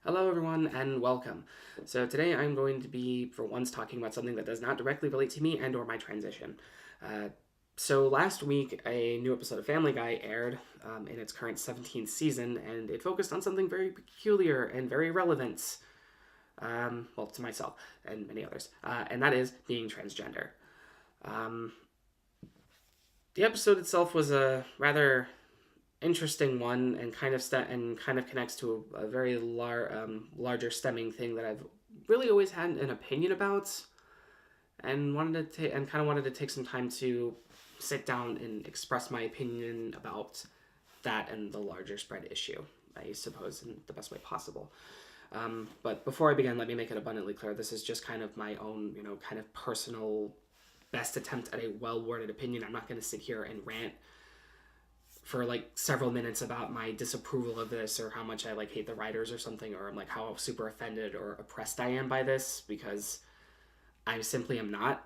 Hello, everyone, and welcome. So today I'm going to be, for once, talking about something that does not directly relate to me and/or my transition. Uh, so last week, a new episode of Family Guy aired in its current 17th season, and it focused on something very peculiar and very relevant, well, to myself and many others, and that is being transgender. Um, the episode itself was a rather interesting one and kind of connects to a very larger stemming thing that I've really always had an opinion about and wanted to take some time to sit down and express my opinion about that and the larger spread issue, I suppose, in the best way possible. But before I begin, let me make it abundantly clear: this is just kind of my own, kind of personal best attempt at a well-worded opinion. I'm not going to sit here and rant for like several minutes about my disapproval of this or how much I like hate the writers or something, or I'm like how super offended or oppressed I am by this, because I simply am not.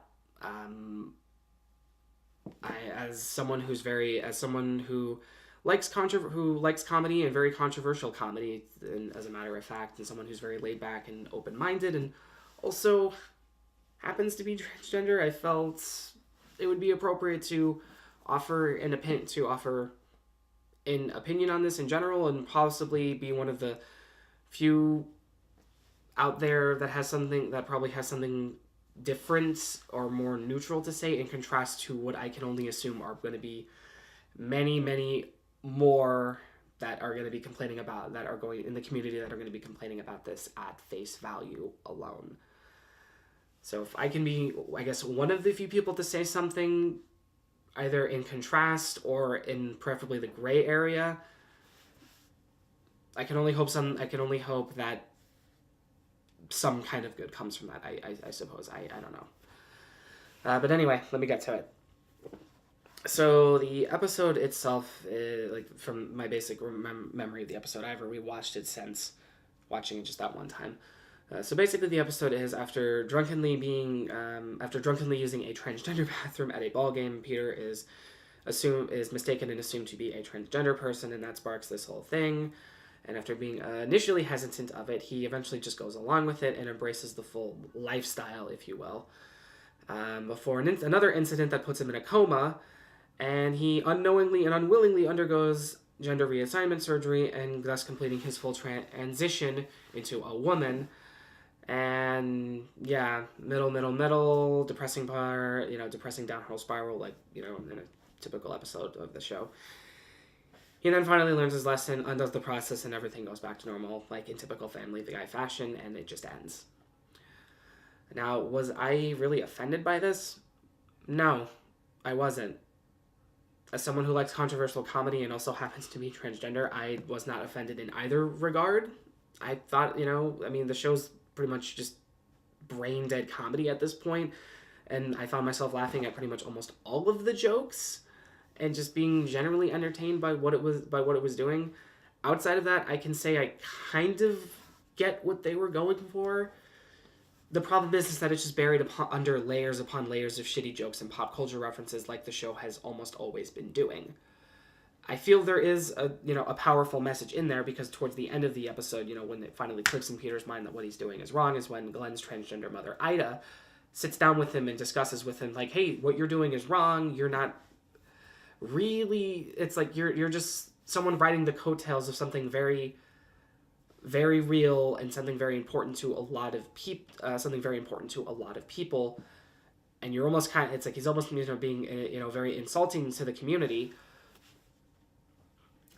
As someone who who likes comedy and very controversial comedy, and as a matter of fact, and someone who's very laid back and open minded, and also happens to be transgender, I felt it would be appropriate to offer an opinion on this in general, and possibly be one of the few out there that probably has something different or more neutral to say, in contrast to what I can only assume are going to be many more that are going to be complaining about that are going in the community that are going to be complaining about this at face value alone. So if I can be, I guess, one of the few people to say something either in contrast or in preferably the gray area, I can only hope that some kind of good comes from that. I suppose. I don't know. But anyway, let me get to it. So the episode itself, like from my basic memory of the episode, I haven't rewatched it since watching it just that one time. So basically, the episode is after drunkenly using a transgender bathroom at a ball game, Peter is mistaken and assumed to be a transgender person, and that sparks this whole thing. And after being initially hesitant of it, he eventually just goes along with it and embraces the full lifestyle, if you will. Before another incident that puts him in a coma, and he unknowingly and unwillingly undergoes gender reassignment surgery, and thus completing his full transition into a woman. And yeah, middle, depressing part, depressing downhill spiral, like, in a typical episode of the show. He then finally learns his lesson, undoes the process, and everything goes back to normal, like in typical Family Guy fashion, and it just ends. Now, was I really offended by this? No, I wasn't. As someone who likes controversial comedy and also happens to be transgender, I was not offended in either regard. I thought, the show's pretty much just brain dead comedy at this point, and I found myself laughing at pretty much almost all of the jokes and just being generally entertained by what it was doing. Outside of that, I can say I kind of get what they were going for. The problem is that it's just buried under layers upon layers of shitty jokes and pop culture references, like the show has almost always been doing. I feel there is a powerful message in there, because towards the end of the episode, when it finally clicks in Peter's mind that what he's doing is wrong, is when Glenn's transgender mother, Ida, sits down with him and discusses with him, like, hey, what you're doing is wrong. You're not really, it's like you're just someone riding the coattails of something very, very real and something very important to a lot of people, and you're almost it's like he's almost being very insulting to the community.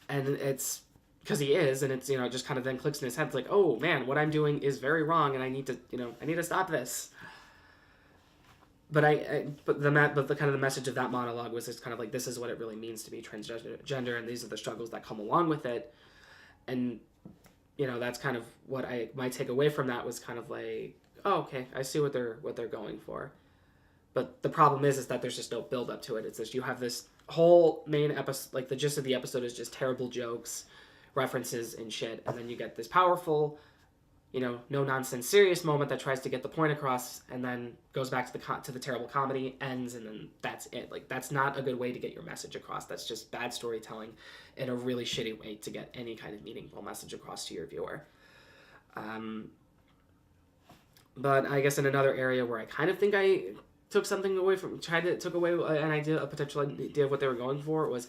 And it's because he is, and it's just kind of then clicks in his head. It's like, oh man, what I'm doing is very wrong, and I need to stop this. But the kind of the message of that monologue was just kind of like, this is what it really means to be transgender, and these are the struggles that come along with it. And that's kind of what my takeaway from that was, kind of like, oh, okay, I see what they're going for. But the problem is that there's just no build up to it. It's just you have this whole main episode, like the gist of the episode is just terrible jokes, references, and shit, and then you get this powerful, no nonsense serious moment that tries to get the point across, and then goes back to the terrible comedy, ends, and then that's it. Like, that's not a good way to get your message across. That's just bad storytelling and a really shitty way to get any kind of meaningful message across to your viewer. Um, but I guess in another area where I kind of think I took something away from, took away an idea, a potential idea of what they were going for, was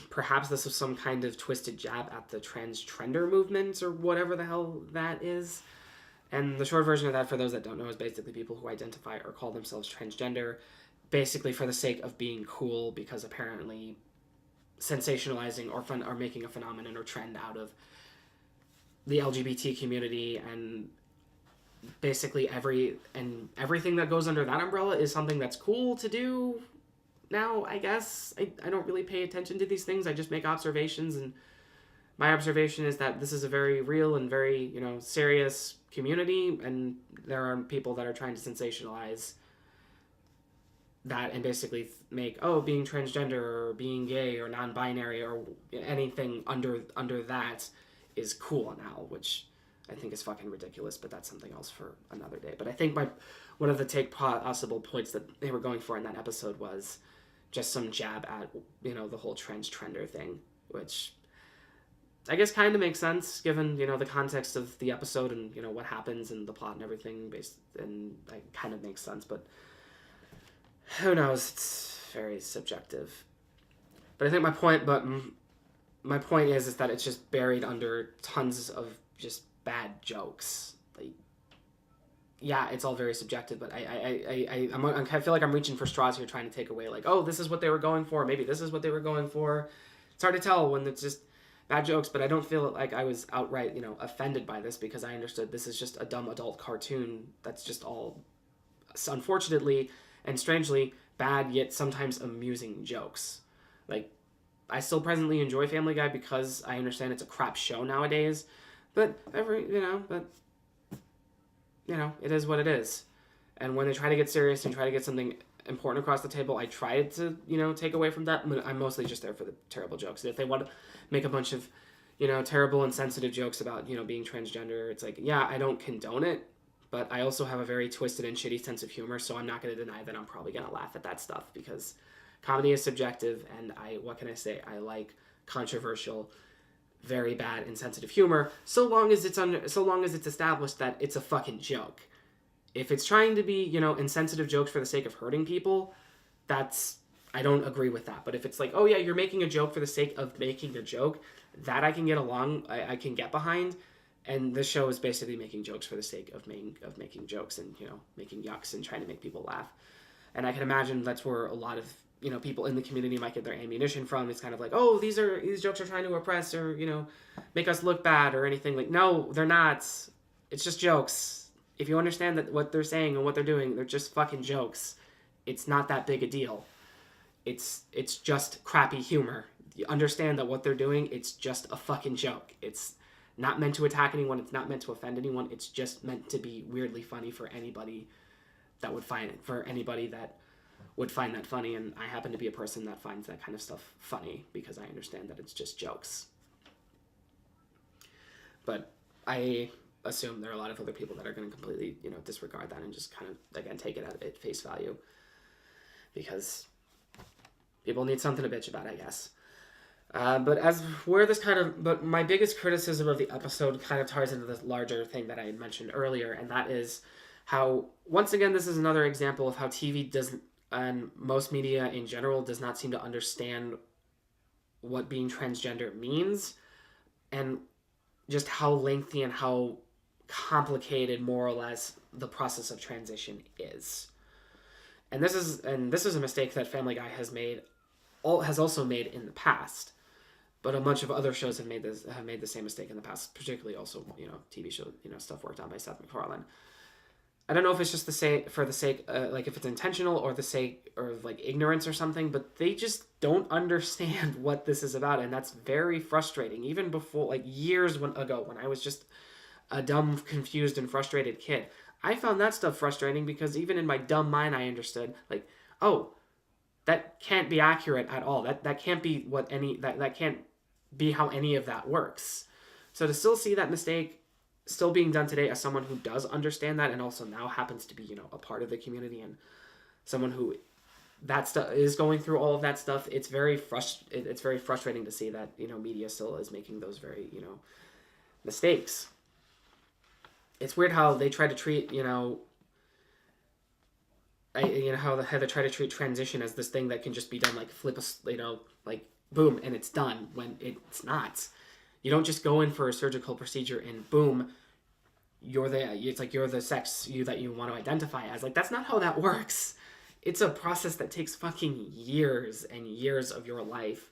perhaps this was some kind of twisted jab at the trans-trender movement or whatever the hell that is. And the short version of that, for those that don't know, is basically people who identify or call themselves transgender, basically for the sake of being cool, because apparently sensationalizing or making a phenomenon or trend out of the LGBT community, and basically everything that goes under that umbrella is something that's cool to do now, I guess. I don't really pay attention to these things. I just make observations, and my observation is that this is a very real and very, serious community, and there are people that are trying to sensationalize that and basically make, being transgender or being gay or non-binary or anything under that is cool now, which I think is fucking ridiculous, but that's something else for another day. But I think one of the possible points that they were going for in that episode was just some jab at, the whole trender thing, which I guess kind of makes sense given, the context of the episode and, what happens and the plot and everything, and it kind of makes sense, but who knows? It's very subjective. But I think my point is that it's just buried under tons of just bad jokes. Like, yeah, it's all very subjective, but I feel like I'm reaching for straws here, trying to take away, like, this is what they were going for. Maybe this is what they were going for. It's hard to tell when it's just bad jokes, but I don't feel like I was outright, offended by this, because I understood this is just a dumb adult cartoon that's just all, unfortunately and strangely, bad yet sometimes amusing jokes. Like, I still presently enjoy Family Guy because I understand it's a crap show nowadays, but it is what it is. And when they try to get serious and try to get something important across the table, I try to, take away from that. I'm mostly just there for the terrible jokes. If they want to make a bunch of, terrible and sensitive jokes about, being transgender, it's like, yeah, I don't condone it, but I also have a very twisted and shitty sense of humor, so I'm not going to deny that I'm probably going to laugh at that stuff, because comedy is subjective, and what can I say? I like controversial, very bad, insensitive humor, so long as it's established that it's a fucking joke. If it's trying to be, insensitive jokes for the sake of hurting people, I don't agree with that. But if it's like, oh yeah, you're making a joke for the sake of making a joke, that I can get I can get behind. And this show is basically making jokes for the sake of making jokes and, making yucks and trying to make people laugh. And I can imagine that's where a lot of, people in the community might get their ammunition from. It's kind of like, these jokes are trying to oppress or, make us look bad or anything. Like, no, they're not. It's just jokes. If you understand that what they're saying and what they're doing, they're just fucking jokes. It's not that big a deal. It's just crappy humor. You understand that what they're doing, it's just a fucking joke. It's not meant to attack anyone. It's not meant to offend anyone. It's just meant to be weirdly funny for anybody that would find that funny. And I happen to be a person that finds that kind of stuff funny because I understand that it's just jokes. But I assume there are a lot of other people that are going to completely, disregard that and just kind of, again, take it at face value, because people need something to bitch about, I guess. But my biggest criticism of the episode kind of ties into this larger thing that I had mentioned earlier, and that is how, once again, this is another example of how TV doesn't, and most media in general, does not seem to understand what being transgender means, and just how lengthy and how complicated, more or less, the process of transition is. And this is a mistake that Family Guy has also made in the past. But a bunch of other shows have made the same mistake in the past, particularly also, TV show, stuff worked on by Seth MacFarlane. I don't know if it's just for the sake, like if it's intentional or the sake or like ignorance or something, but they just don't understand what this is about, and that's very frustrating. Even before, like years ago, when I was just a dumb, confused, and frustrated kid, I found that stuff frustrating because even in my dumb mind, I understood, like, that can't be accurate at all. That can't be that can't be how any of that works. So to still see that mistake still being done today as someone who does understand that and also now happens to be, a part of the community and someone who that stuff is going through all of that stuff, it's very frustrating to see that, media still is making those very, mistakes. it's weird how they try to treat, how they try to treat transition as this thing that can just be done like flip a, like boom and it's done, when it's not. You don't just go in for a surgical procedure and boom, you're the sex that you want to identify as. Like, that's not how that works. It's a process that takes fucking years and years of your life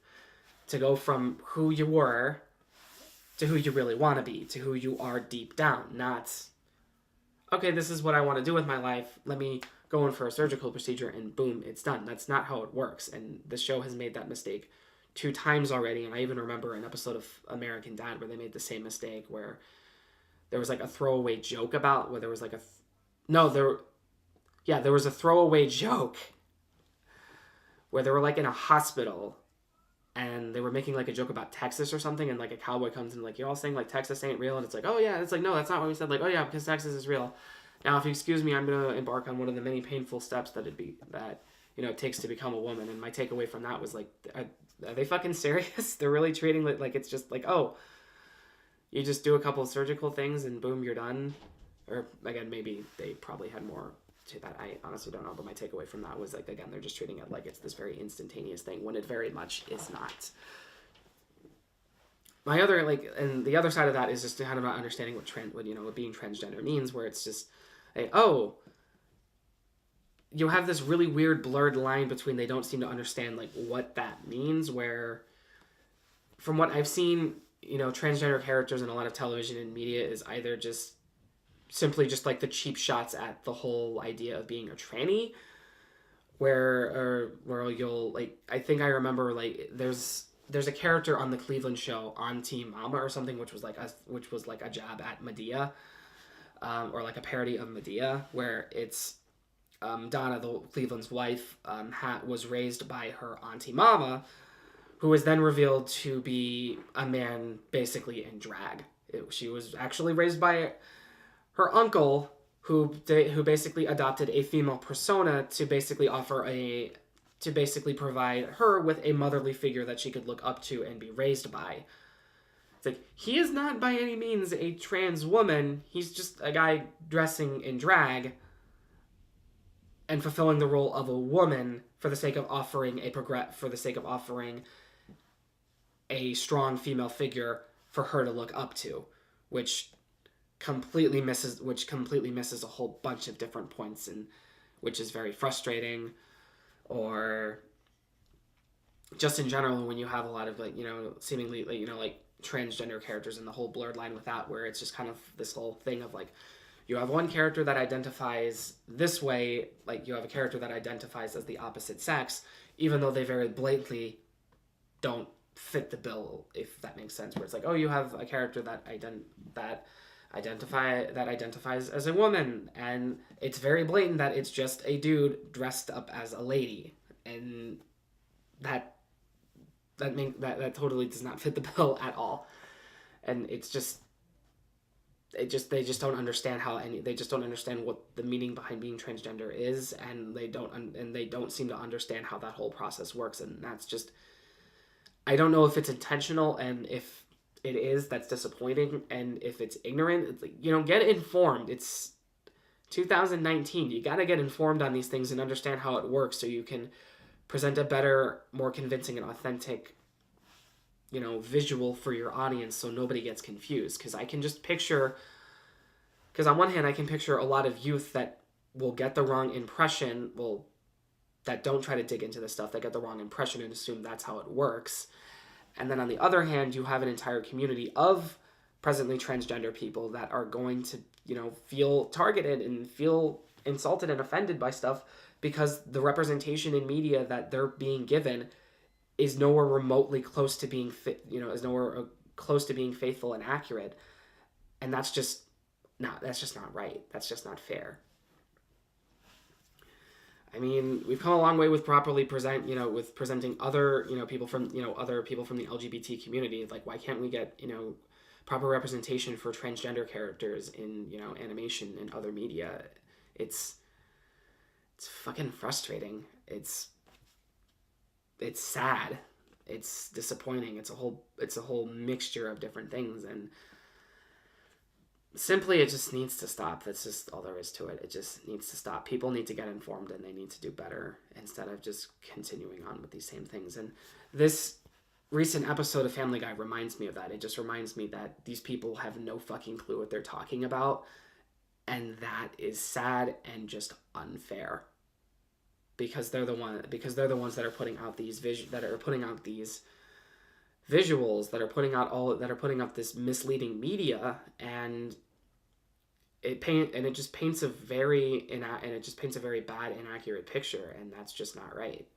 to go from who you were to who you really want to be, to who you are deep down. Not, okay, this is what I want to do with my life, let me go in for a surgical procedure and boom, it's done. That's not how it works. And the show has made that mistake 2 times already. And I even remember an episode of American Dad where they made the same mistake, where there was like a throwaway joke about where there was like a no there yeah there was a throwaway joke where they were like in a hospital and they were making like a joke about Texas or something, and like a cowboy comes in like, you're all saying like Texas ain't real, and it's like, oh yeah, it's like, no, that's not what we said. Like, oh yeah, because Texas is real. Now if you excuse me, I'm gonna embark on one of the many painful steps that it takes to become a woman. And my takeaway from that was like, are they fucking serious? They're really treating it like it's just like, oh, you just do a couple of surgical things and boom, you're done. Or again, maybe they probably had more to that. I honestly don't know. But my takeaway from that was like, again, they're just treating it like it's this very instantaneous thing when it very much is not. My other and the other side of that is just kind of not understanding what being transgender means, where it's just, oh, you have this really weird blurred line between, they don't seem to understand like what that means, where from what I've seen, transgender characters in a lot of television and media is either just simply just like the cheap shots at the whole idea of being a tranny, where you'll like, I think I remember like there's a character on the Cleveland show on Team Mama or something, which was like a jab at Medea, or like a parody of Medea, where it's Donna, the Cleveland's wife, was raised by her auntie Mama, who was then revealed to be a man basically in drag. She was actually raised by her uncle, who basically adopted a female persona to basically provide her with a motherly figure that she could look up to and be raised by. It's like, he is not by any means a trans woman. He's just a guy dressing in drag and fulfilling the role of a woman for the sake of offering a strong female figure for her to look up to, which completely misses a whole bunch of different points, and which is very frustrating. Or just in general, when you have a lot of seemingly transgender characters, and the whole blurred line with that, where it's just kind of this whole thing of like, you have one character that identifies this way, like you have a character that identifies as the opposite sex, even though they very blatantly don't fit the bill, if that makes sense. Where it's like, oh, you have a character that identifies as a woman, and it's very blatant that it's just a dude dressed up as a lady, and that totally does not fit the bill at all. And they just don't understand they just don't understand what the meaning behind being transgender is, and they don't seem to understand how that whole process works. And that's just, I don't know if it's intentional, and if it is, that's disappointing. And if it's ignorant, it's like, get informed. It's 2019. You gotta get informed on these things and understand how it works, so you can present a better, more convincing and authentic visual for your audience, so nobody gets confused. Because on one hand, I can picture a lot of youth that will get the wrong impression, that don't try to dig into this stuff, that get the wrong impression and assume that's how it works. And then on the other hand, you have an entire community of presently transgender people that are going to, feel targeted and feel insulted and offended by stuff, because the representation in media that they're being given is nowhere remotely close to being close to being faithful and accurate. And that's just not right. That's just not fair. I mean, we've come a long way with presenting other, people from the LGBT community. Like, why can't we get, proper representation for transgender characters in, animation and other media? It's fucking frustrating. It's sad. It's disappointing. It's a whole mixture of different things. And simply, it just needs to stop. That's just all there is to it. It just needs to stop. People need to get informed and they need to do better instead of just continuing on with these same things. And this recent episode of Family Guy reminds me of that. It just reminds me that these people have no fucking clue what they're talking about. And that is sad and just unfair. Because they're the ones that are putting out these visuals, that are putting out this misleading media, and it just paints a very bad, inaccurate picture, and that's just not right.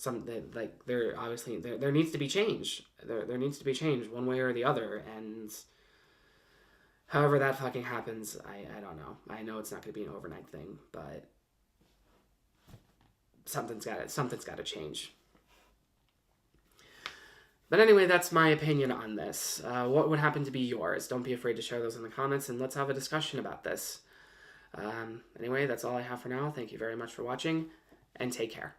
There needs to be change. There needs to be change one way or the other, and however that fucking happens, I don't know. I know it's not going to be an overnight thing, but something's got to change. But anyway, that's my opinion on this. What would happen to be yours? Don't be afraid to share those in the comments, and let's have a discussion about this. Anyway, that's all I have for now. Thank you very much for watching, and take care.